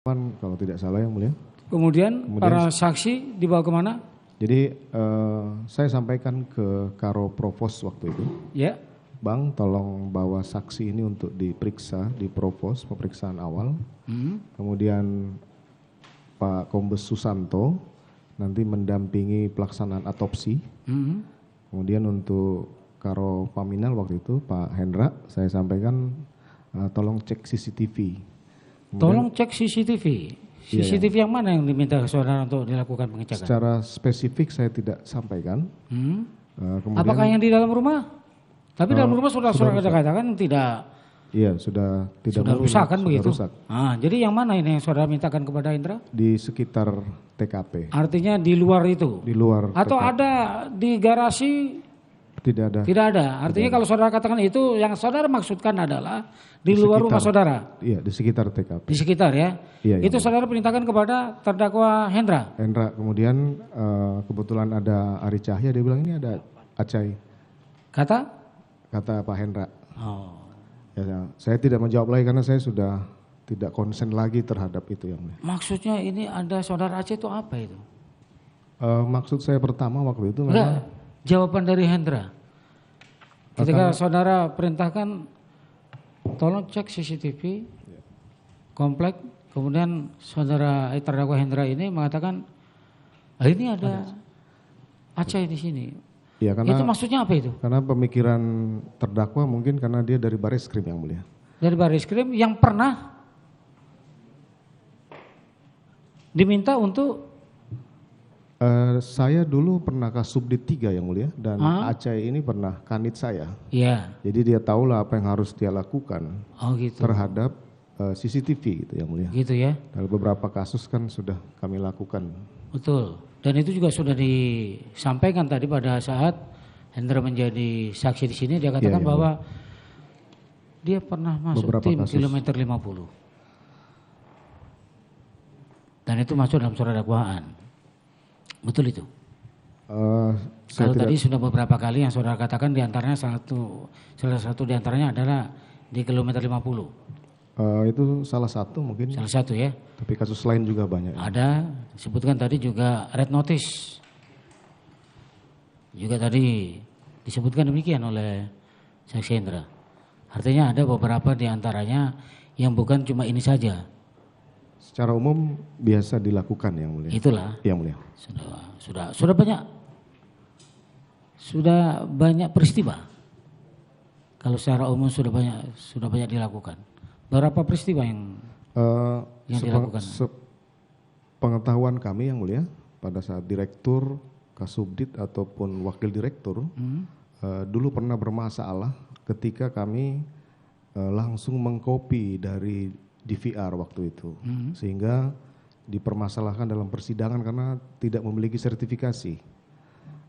Kalau tidak salah yang mulia. Kemudian para saksi dibawa kemana? Jadi saya sampaikan ke Karo Provos waktu itu. Ya. Bang, tolong bawa saksi ini untuk diperiksa di Provos, pemeriksaan awal. Kemudian Pak Kombes Susanto nanti mendampingi pelaksanaan otopsi. Kemudian untuk Karo Paminal waktu itu Pak Hendra, saya sampaikan tolong cek CCTV. Tolong cek CCTV. CCTV yang mana yang diminta saudara untuk dilakukan pengecekan? Secara spesifik saya tidak sampaikan. Apakah yang di dalam rumah? Tapi dalam rumah sudah katakan tidak. Iya, sudah tidak sudah rusak kan begitu. Rusak. Jadi yang mana ini yang saudara mintakan kepada Indra? Di sekitar TKP. Artinya di luar itu. Di luar. Atau TKP. ada di garasi? Tidak ada. Tidak ada. Artinya kalau saudara katakan itu yang saudara maksudkan adalah di luar rumah saudara. Iya, di sekitar TKP. Di sekitar ya. Iya, itu saudara perintahkan kepada terdakwa Hendra. Hendra, kemudian kebetulan ada Ari Cahya, dia bilang ini ada Acai. Kata Pak Hendra. Oh. Ya, saya tidak menjawab lagi karena saya sudah tidak konsen lagi terhadap itu yang mulia. Maksudnya ini ada saudara Aceh itu apa itu? Maksud saya pertama waktu itu memang jawaban dari Hendra. Ketika saudara perintahkan tolong cek CCTV komplek, kemudian saudara terdakwa Hendra ini mengatakan ini ada Aceh di sini. Ya, karena, itu maksudnya apa itu? Karena pemikiran terdakwa mungkin karena dia dari Bareskrim yang mulia. Dari Bareskrim yang pernah diminta untuk saya dulu pernah Kasubdit 3 yang mulia dan Aceh ini pernah kanit saya. Iya. Jadi dia tahulah apa yang harus dia lakukan terhadap CCTV gitu yang mulia. Gitu ya. Dalam beberapa kasus kan sudah kami lakukan. Betul. Dan itu juga sudah disampaikan tadi pada saat Hendra menjadi saksi di sini, dia katakan bahwa dia pernah masuk beberapa tim kasus. Kilometer 50. Dan itu masuk dalam surat dakwaan. Betul itu? Kalau tadi sudah beberapa kali yang saudara katakan diantaranya salah satu diantaranya adalah di kilometer 50. Itu salah satu mungkin. Salah satu ya. Tapi kasus lain juga banyak. Ada, disebutkan tadi juga red notice. Juga tadi disebutkan demikian oleh saksi Hendra. Artinya ada beberapa diantaranya yang bukan cuma ini saja. Secara umum biasa dilakukan yang mulia. Itulah. Yang mulia. Sudah banyak peristiwa. Kalau secara umum sudah banyak dilakukan. Berapa peristiwa yang dilakukan? Pengetahuan kami yang mulia pada saat direktur, kasubdit ataupun wakil direktur dulu pernah bermasalah ketika kami langsung mengcopy dari DVR waktu itu, sehingga dipermasalahkan dalam persidangan karena tidak memiliki sertifikasi.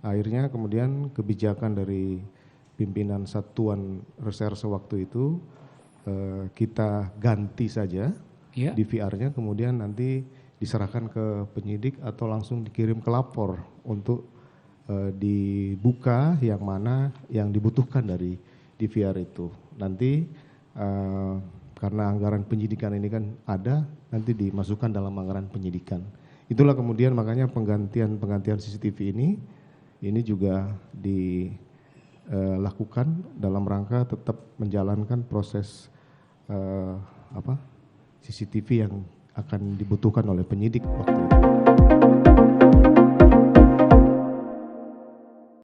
Akhirnya kemudian kebijakan dari pimpinan satuan reserse waktu itu kita ganti saja DVR-nya, kemudian nanti diserahkan ke penyidik atau langsung dikirim ke lapor untuk dibuka yang mana yang dibutuhkan dari DVR itu. Nanti karena anggaran penyidikan ini kan ada, nanti dimasukkan dalam anggaran penyidikan. Itulah kemudian makanya penggantian CCTV ini juga dilakukan dalam rangka tetap menjalankan proses CCTV yang akan dibutuhkan oleh penyidik waktu itu.